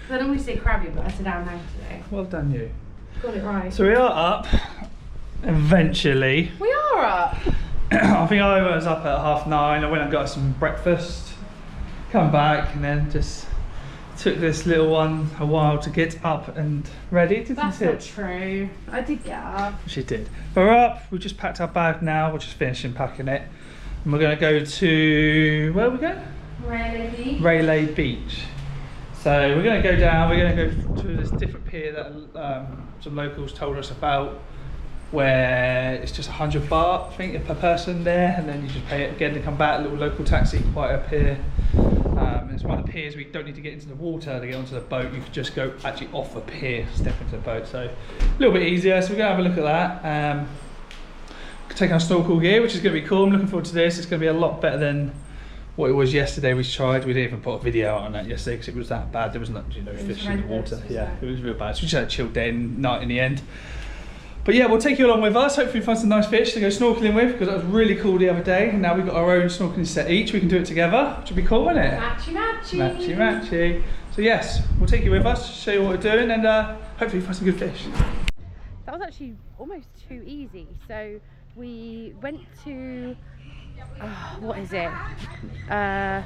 Because I normally say Krabi, but I said Ao Nang today. Well done, you. Got it right. So we are up, eventually. We are up. I think I was up at 9:30. I went and got some breakfast, come back, and then just took this little one a while to get up and ready, didn't That's it? That's not true. I did get up. She did. But we're up, we've just packed our bag now, we're just finishing packing it. And we're going to go to, where are we going? Railay Beach. Railay Beach. So we're going to go down, we're going to go to this different pier that some locals told us about, where it's just 100 baht, I think, per person there, and then you just pay it again to come back, a little local taxi, quite up here. It's one of the piers where you don't need to get into the water to get onto the boat, you can just go actually off a pier, step into the boat, so a little bit easier, so we're going to have a look at that. Take our snorkel gear, which is going to be cool. I'm looking forward to this. It's going to be a lot better than what it was yesterday we tried. We didn't even put a video out on that yesterday because it was that bad. There was no fish in the water. Yeah, it was real bad. So we just had a chill day and night in the end. But yeah, we'll take you along with us. Hopefully find some nice fish to go snorkeling with, because that was really cool the other day. And now we've got our own snorkeling set each. We can do it together, which would be cool, wouldn't it? Matchy matchy. Matchy matchy. So yes, we'll take you with us, show you what we're doing, and hopefully find some good fish. That was actually almost too easy. So we went to, what is it? I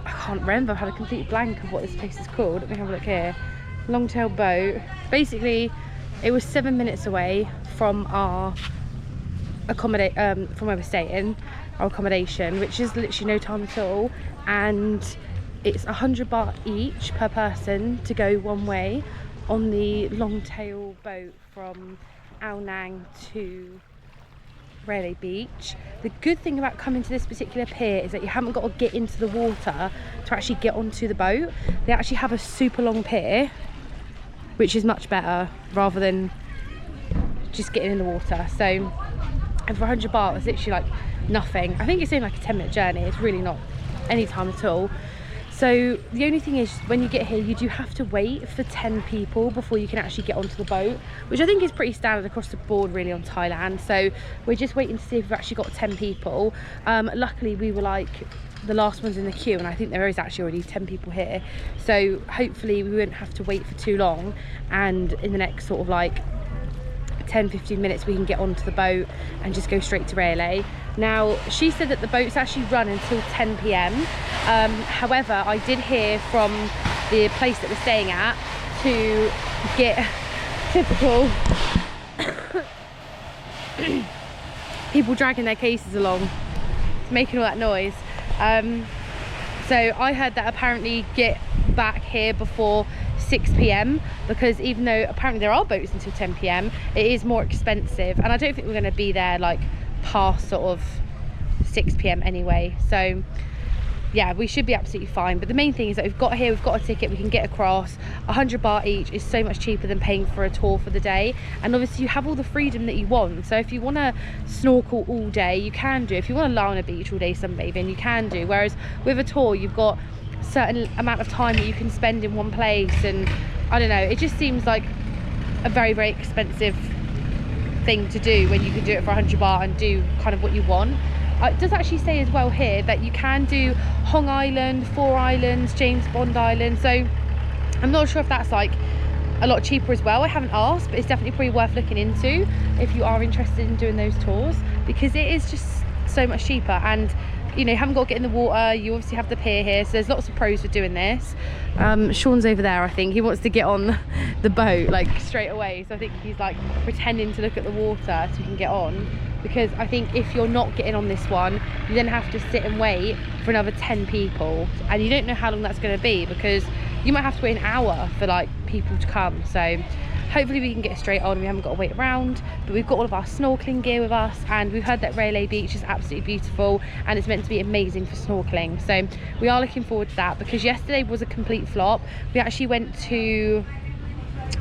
can't remember. I've had a complete blank of what this place is called. Let me have a look here. Longtail boat. Basically, it was 7 minutes away from our from where we're staying, our accommodation, which is literally no time at all. And it's 100 baht each per person to go one way on the Longtail boat from Ao Nang to Railay Beach. The good thing about coming to this particular pier is that you haven't got to get into the water to actually get onto the boat. They actually have a super long pier, which is much better rather than just getting in the water. So, and for 100 baht, it's literally like nothing. I think it's only like a 10-minute journey. It's really not any time at all. So the only thing is, when you get here, you do have to wait for 10 people before you can actually get onto the boat, which I think is pretty standard across the board really on Thailand. So we're just waiting to see if we've actually got 10 people. Luckily we were like the last ones in the queue, and I think there is actually already 10 people here. So hopefully we won't have to wait for too long, and in the next sort of like 10-15 minutes we can get onto the boat and just go straight to Railay. Now, she said that the boats actually run until 10 p.m. However, I did hear from the place that we're staying at to get typical people dragging their cases along. It's making all that noise. So I heard that apparently get back here before 6 p.m. because even though apparently there are boats until 10 p.m, it is more expensive, and I don't think we're going to be there like past sort of 6 p.m. anyway. So yeah, we should be absolutely fine. But the main thing is that we've got here, we've got a ticket, we can get across. 100 baht each is so much cheaper than paying for a tour for the day, and obviously you have all the freedom that you want. So if you want to snorkel all day, you can do. If you want to lie on a beach all day sunbathing, you can do. Whereas with a tour, you've got certain amount of time that you can spend in one place, and I don't know, it just seems like a very, very expensive thing to do when you can do it for 100 baht and do kind of what you want. It does actually say as well here that you can do Hong Island, Four Islands, James Bond Island, so I'm not sure if that's like a lot cheaper as well. I haven't asked, but it's definitely probably worth looking into if you are interested in doing those tours, because it is just so much cheaper. And you know, you haven't got to get in the water, you obviously have the pier here, so there's lots of pros for doing this. Sean's over there, I think he wants to get on the boat like straight away, so I think he's like pretending to look at the water so he can get on, because I think if you're not getting on this one, you then have to sit and wait for another 10 people, and you don't know how long that's going to be, because you might have to wait an hour for like people to come. So hopefully we can get straight on, we haven't got to wait around. But we've got all of our snorkeling gear with us, and we've heard that Railay Beach is absolutely beautiful and it's meant to be amazing for snorkeling. So we are looking forward to that, because yesterday was a complete flop. We actually went to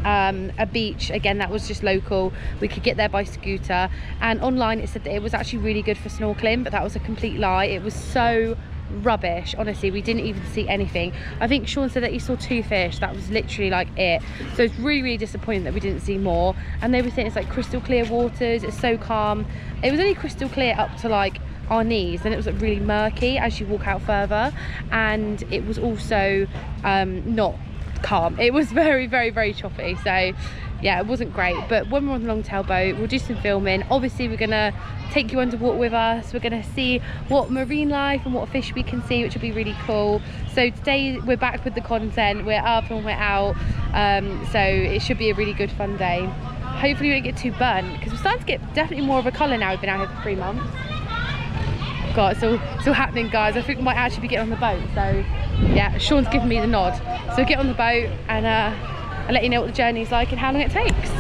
a beach again that was just local. We could get there by scooter, and online it said that it was actually really good for snorkeling, but that was a complete lie. It was so rubbish, honestly. We didn't even see anything. I think Sean said that he saw 2 fish. That was literally like it. So it's really, really disappointing that we didn't see more. And they were saying it's like crystal clear waters, it's so calm. It was only crystal clear up to like our knees, and it was like really murky as you walk out further, and it was also not calm. It was very, very, very choppy, so yeah, it wasn't great. But when we're on the longtail boat, we'll do some filming. Obviously we're gonna take you underwater with us. We're gonna see what marine life and what fish we can see, which will be really cool. So today we're back with the content. We're up and we're out, so it should be a really good fun day. Hopefully we don't get too burnt, because we're starting to get definitely more of a colour now. We've been out here for 3 months. God, it's all happening, guys. I think we might actually be getting on the boat. So yeah, Sean's giving me the nod. So we'll get on the boat and I'll let you know what the journey's like and how long it takes.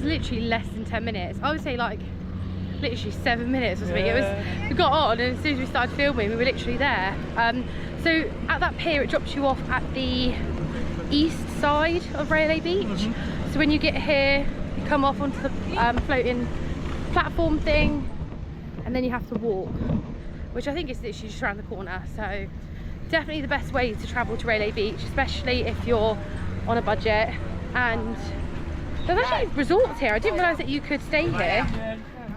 Literally less than 10 minutes. I would say like literally 7 minutes or something. Yeah. We got on, and as soon as we started filming we were literally there. So at that pier it drops you off at the east side of Railay Beach. So when you get here you come off onto the floating platform thing, and then you have to walk, which I think is literally just around the corner. So definitely the best way to travel to Railay Beach, especially if you're on a budget. And there's actually resorts here. I didn't realise that you could stay here.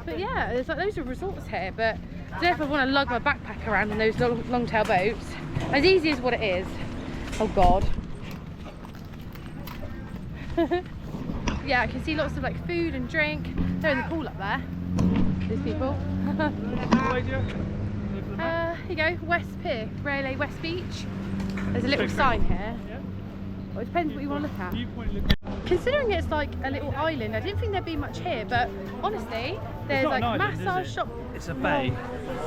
But yeah, there's like loads of resorts here. But I don't know if I want to lug my backpack around in those long tail boats. As easy as what it is. Oh God. Yeah, I can see lots of like food and drink. They're in the pool up there. These people. Here you go, West Pier, Railay West Beach. There's a little sign here. Well, it depends what you want to look at. Considering it's like a little island, I didn't think there'd be much here, but honestly, there's like massage shop. It's a bay.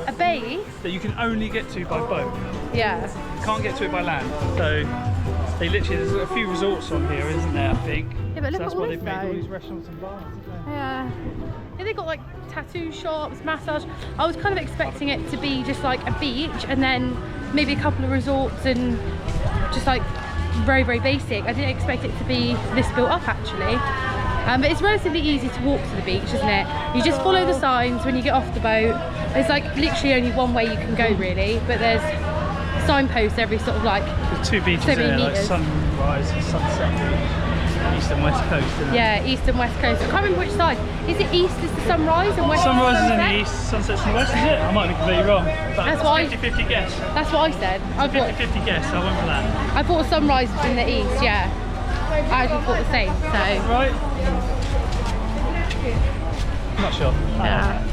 A bay? That you can only get to by boat. Yeah. You can't get to it by land. So they literally, there's a few resorts on here, isn't there, I think? Yeah, but look so that's at all why this they've made all these restaurants and bars, isn't they? Yeah. Yeah, they've got like tattoo shops, massage. I was kind of expecting it to be just like a beach and then maybe a couple of resorts and just like very, very basic. I didn't expect it to be this built up actually. But it's relatively easy to walk to the beach, isn't it? You just follow the signs when you get off the boat. There's like literally only one way you can go really, but there's signposts every sort of like there's 2 beaches so there, meters. like sunrise and sunset beach. East and west coast, isn't it? Yeah, east and west coast. I can't remember which side. Is it east is the sunrise and west sunrise is the sunset? is in the east, sunset's in the west, is it? I might be completely wrong. That's what 50-50 guess. That's what I said. I thought 50-50 guess, I went for that. I thought sunrise was in the east, yeah. I actually thought the same, so. Right? I'm not sure. Yeah.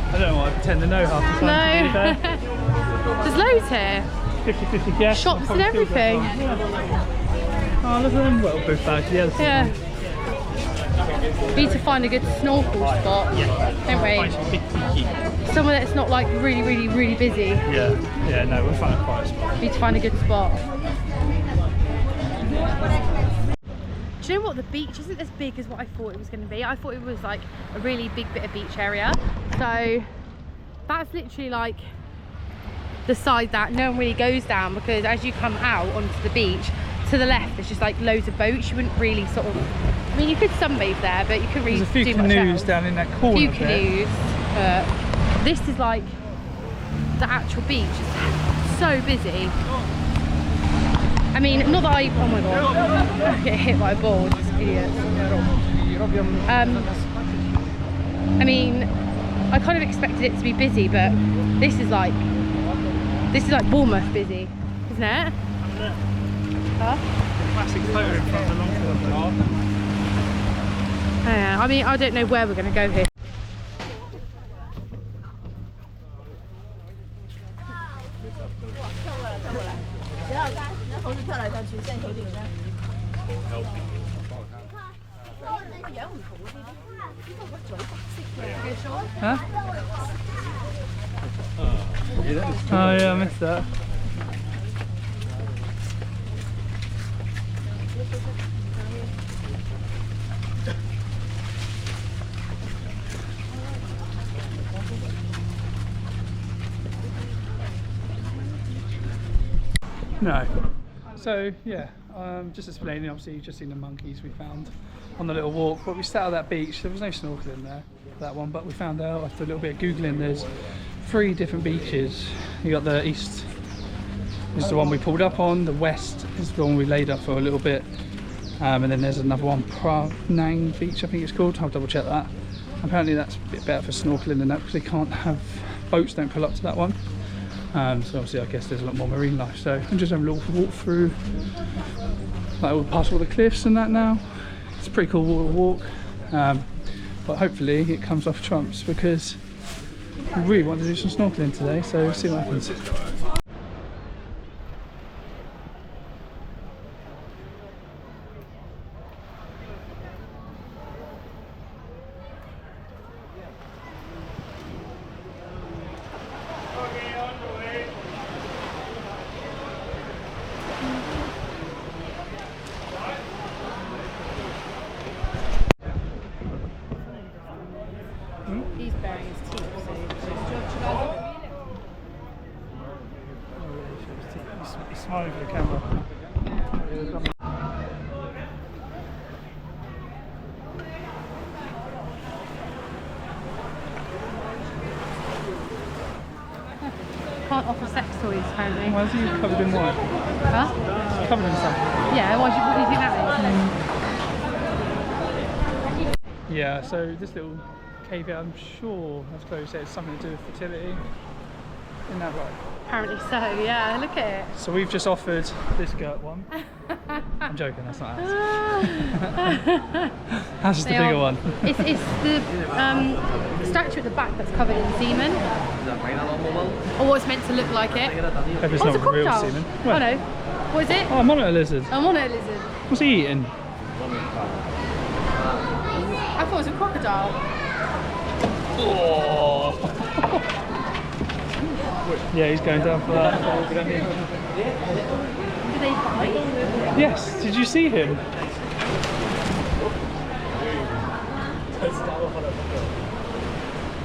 I don't know why I pretend to know half the time. No. There's loads here. 50-50 guess. Shops and everything. Oh, look at them little booth bags. Yeah. We need to find a good snorkel spot, don't we? Find some big tiki. Somewhere that's not like really, really, really busy. Yeah, yeah, no, we'll find a quiet spot. We need to find a good spot. Do you know what? The beach isn't as big as what I thought it was going to be. I thought it was like a really big bit of beach area. So that's literally like the side that no one really goes down, because as you come out onto the beach, to the left there's just like loads of boats. You wouldn't really sort of, I mean you could sunbathe there, but you couldn't really do much else. There's a few canoes down in that corner. A few canoes, but this is like the actual beach. It's so busy. I mean, not that I, oh my god, I get hit by a board, just idiots. I mean, I kind of expected it to be busy, but this is like Bournemouth busy, isn't it? Huh? Classic photo in front of the long film. Yeah, I mean, I don't know where we're going to go here. Huh? Oh yeah, I missed that. No. So yeah, just explaining, obviously you've just seen the monkeys we found on the little walk, but we sat at that beach. There was no snorkeling there, that one, but we found out after a little bit of Googling there's 3 different beaches. You got the east is the one we pulled up on, the west is the one we laid up for a little bit, and then there's another one, Phra beach I think it's called. I'll double check that. Apparently that's a bit better for snorkeling than that because they can't have, boats don't pull up to that one. So obviously I guess there's a lot more marine life. So I'm just having a little walk through, like we'll pass all the cliffs and that now. It's a pretty cool walk, but hopefully it comes off trumps because we really want to do some snorkeling today, so we'll see what happens. He's baring his teeth, so He's smiling for the camera. can't offer sex toys apparently. Why is he covered in white? Huh? He's covered in something. Yeah, what do you think that is? Yeah, so this little cave here, I'm sure, as Chloe said, it's something to do with fertility. Isn't that right? Apparently so, yeah, look at it. So we've just offered this girt one. I'm joking, that's not ours. That's just the bigger one. It's the statue at the back that's covered in semen. Or what's meant to look like it. Hope it's Oh, not it's a real crocodile. semen. Oh no. What is it? Oh, a monitor lizard. A monitor lizard. What's he eating? I thought it was a crocodile. Oh. Yeah, he's going down for that. Did they bite? Yes, did you see him?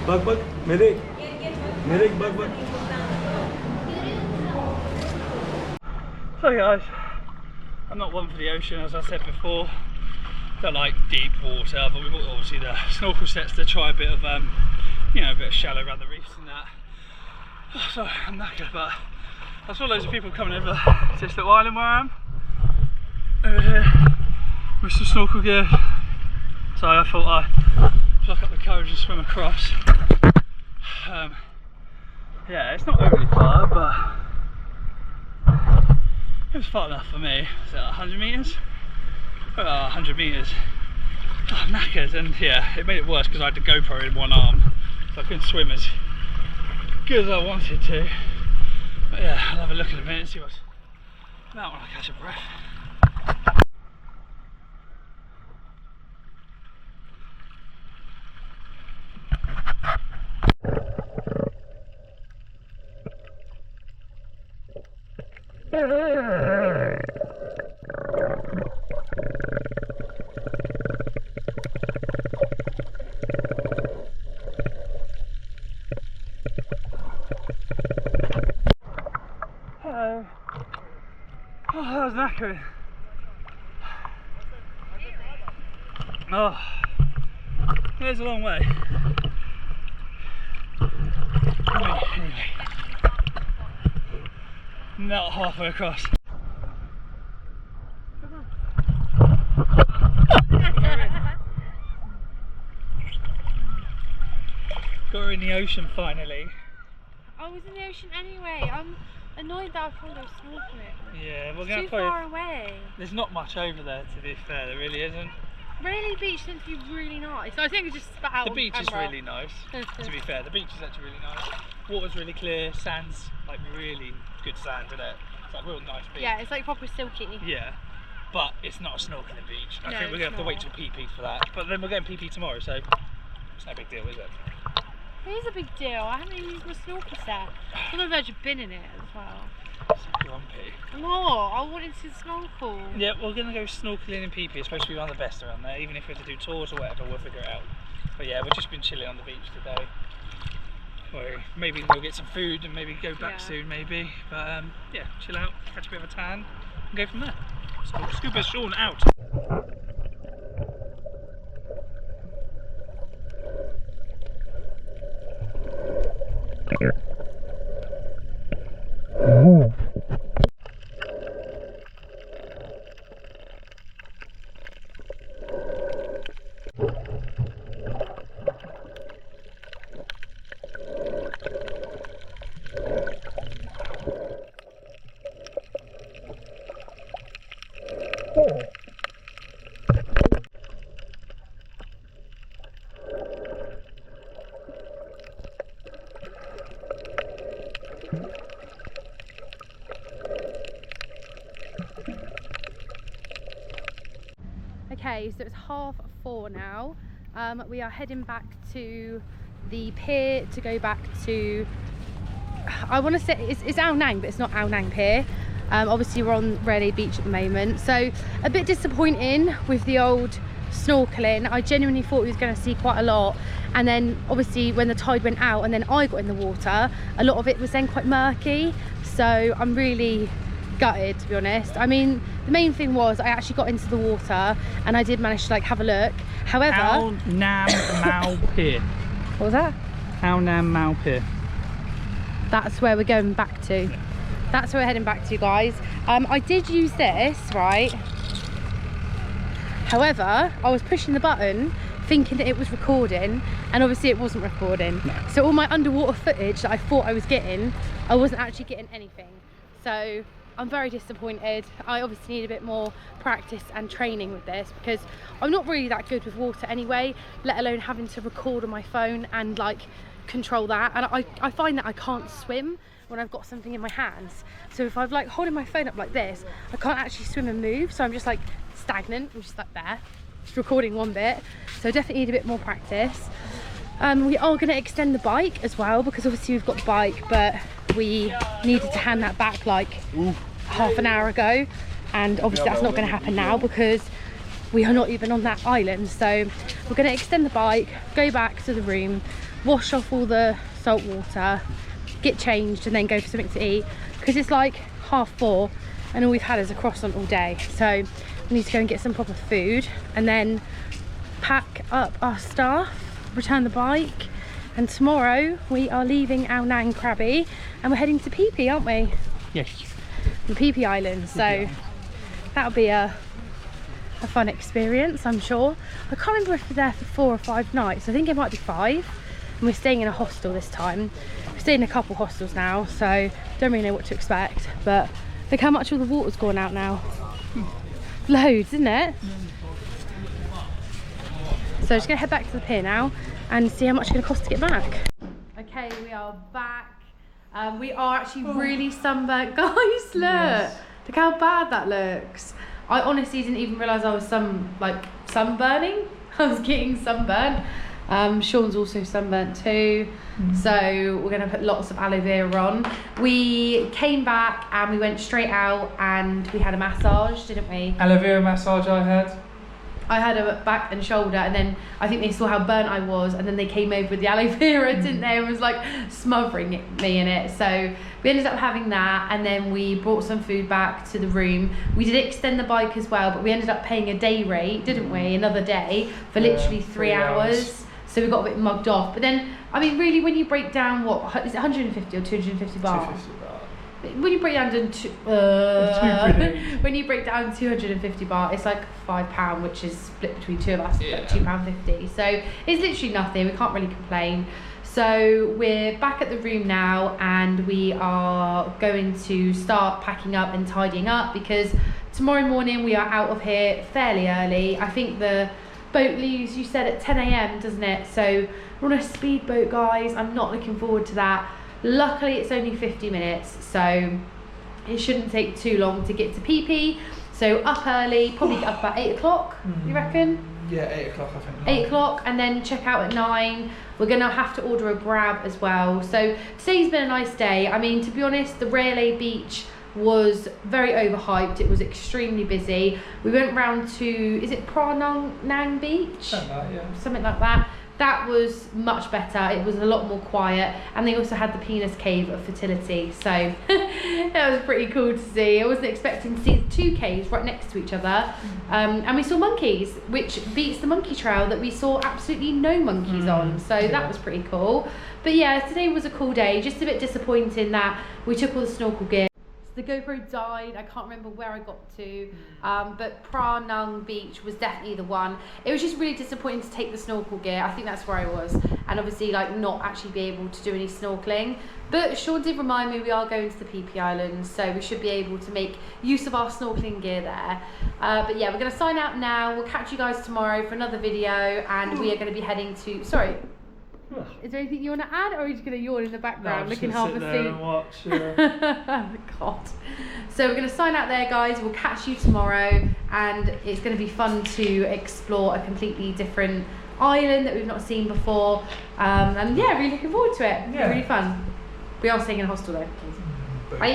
Bug bug, medic, bug bug. So guys, I'm not one for the ocean, as I said before. Don't like deep water, but we've got obviously the snorkel sets to try a bit of, you know, a bit of shallow around the reefs and that. Oh, sorry, I'm knackered, but I saw loads of people coming over to this little island where I am, over here, with some snorkel gear. So I thought I'd pluck up the courage and swim across. Yeah, it's not overly far, but it was far enough for me. Is it 100 metres? 100 metres. Oh, I'm knackered, and yeah, it made it worse because I had the GoPro in one arm, so I couldn't swim as good as I wanted to. But yeah, I'll have a look in a minute and see what's that when I catch a breath. Hello. Oh, that was knackered. Oh, it's a long way. Anyway, not halfway across. Got her in the ocean finally. I was in the ocean anyway. I'm annoyed that I can't go snorkeling. Yeah, we're It's going too to probably. far away. There's not much over there, to be fair. There really isn't. Railay beach seems to be really nice. I think it's just spat out The on beach is camera. really nice. To be fair, the beach is actually really nice. Water's really clear. Sand's like really good sand, isn't it? It's like a real nice beach. Yeah, it's like proper silky. Yeah, but it's not a snorkeling beach. I No, think we're going to have to wait it's till PP for that. But then we're going PP tomorrow, so it's no big deal, is it? It is a big deal. I haven't even used my snorkel set. I've never actually been in it as well. It's grumpy. No, I wanted to snorkel. Yeah, we're going to go snorkeling in PP. It's supposed to be one of the best around there. Even if we have to do tours or whatever, we'll figure it out. But yeah, we've just been chilling on the beach today. Or maybe we'll get some food and maybe go back soon, maybe. But yeah, chill out, catch a bit of a tan, and go from there. Scuba Sean out. Okay, so it's 4:30 now. We are heading back to the pier to go back to, I want to say it's Ao Nang, but it's not Ao Nang Pier. Obviously we're on Railay Beach at the moment, so a bit disappointing with the old snorkeling. I genuinely thought we was going to see quite a lot, and then obviously when the tide went out and then I got in the water, a lot of it was then quite murky, so I'm really gutted, to be honest. I mean, the main thing was I actually got into the water and I did manage to like have a look. However, Ao Nam Mao Pier. What was that? Ao Nam Mao Pier. That's where we're going back to. That's where we're heading back to, guys. I did use this, right? However, I was pushing the button thinking that it was recording, and obviously it wasn't recording. No. So all my underwater footage that I thought I was getting, I wasn't actually getting anything. So I'm very disappointed. I obviously need a bit more practice and training with this, because I'm not really that good with water anyway, let alone having to record on my phone and like control that. And I find that I can't swim when I've got something in my hands. So if I've like holding my phone up like this, I can't actually swim and move. So I'm just like stagnant. I'm just like there, just recording one bit. So I definitely need a bit more practice. We are going to extend the bike as well, because obviously we've got the bike, but we needed to hand that back like half an hour ago, and obviously that's not going to happen now because we are not even on that island. So we're going to extend the bike, go back to the room, wash off all the salt water, get changed, and then go for something to eat, because it's like 4:30 and all we've had is a croissant all day. So we need to go and get some proper food and then pack up our stuff, return the bike, and tomorrow we are leaving Ao Nang Krabi and we're heading to Phi Phi, aren't we? Yes. The Phi Phi Islands. So that'll be a fun experience, I'm sure. I can't remember if we're there for 4 or 5 nights. I think it might be 5. And we're staying in a hostel this time. We're staying in a couple hostels now, so don't really know what to expect. But look how much all the water's gone out now. Loads, isn't it? So just gonna head back to the pier now and see how much it's gonna cost to get back. Okay, we are back. We are actually really sunburnt, guys. Look, yes. Look how bad that looks. I honestly didn't even realise I was sunburning. I was getting sunburnt. Sean's also sunburnt too. So we're gonna put lots of aloe vera on. We came back and we went straight out and we had a massage, didn't we? Aloe vera massage I had. a back and shoulder, and then I think they saw how burnt I was, and then they came over with the aloe vera, didn't they? And was like smothering me in it. So we ended up having that, and then we brought some food back to the room. We did extend the bike as well, but we ended up paying a day rate, didn't we? Another day for literally 3 hours. So we got a bit mugged off. But then, I mean, really, when you break down, what is it, 150 or 250 baht? 250 baht. When you break down when you break down 250 baht, it's like £5, which is split between 2 of us, like £2.50. So it's literally nothing. We can't really complain. So we're back at the room now, and we are going to start packing up and tidying up, because tomorrow morning we are out of here fairly early. I think the boat leaves, you said, at 10 AM, doesn't it? So we're on a speedboat, guys. I'm not looking forward to that. Luckily it's only 50 minutes, so it shouldn't take too long to get to Phi Phi. So up early, probably get up about 8 o'clock, you reckon? Yeah, 8 o'clock I think. 8 o'clock, and then check out at 9. We're gonna have to order a grab as well. So today's been a nice day. I mean, to be honest, the Railay beach was very overhyped. It was extremely busy. We went round to, is it Phra Nang Beach? Something like that, yeah. Something like that. That was much better. It was a lot more quiet, and they also had the penis cave of fertility, so that was pretty cool to see. I wasn't expecting to see 2 caves right next to each other. And we saw monkeys, which beats the monkey trail that we saw absolutely no monkeys on, so that was pretty cool. But yeah, today was a cool day. Just a bit disappointing that we took all the snorkel gear. The GoPro died. I can't remember where I got to, but Phra Nang Beach was definitely the one. It was just really disappointing to take the snorkel gear. I think that's where I was, and obviously like not actually be able to do any snorkeling. But Sean did remind me we are going to the PP Islands, so we should be able to make use of our snorkeling gear there. But yeah, we're going to sign out now. We'll catch you guys tomorrow for another video, and we are going to be heading to. Sorry. Is there anything you want to add, or are you just going to yawn in the background, looking half asleep? And watch, yeah. God. So we're going to sign out there, guys. We'll catch you tomorrow, and it's going to be fun to explore a completely different island that we've not seen before. And yeah, really looking forward to it. Yeah. Really fun. We are staying in a hostel though. Bye.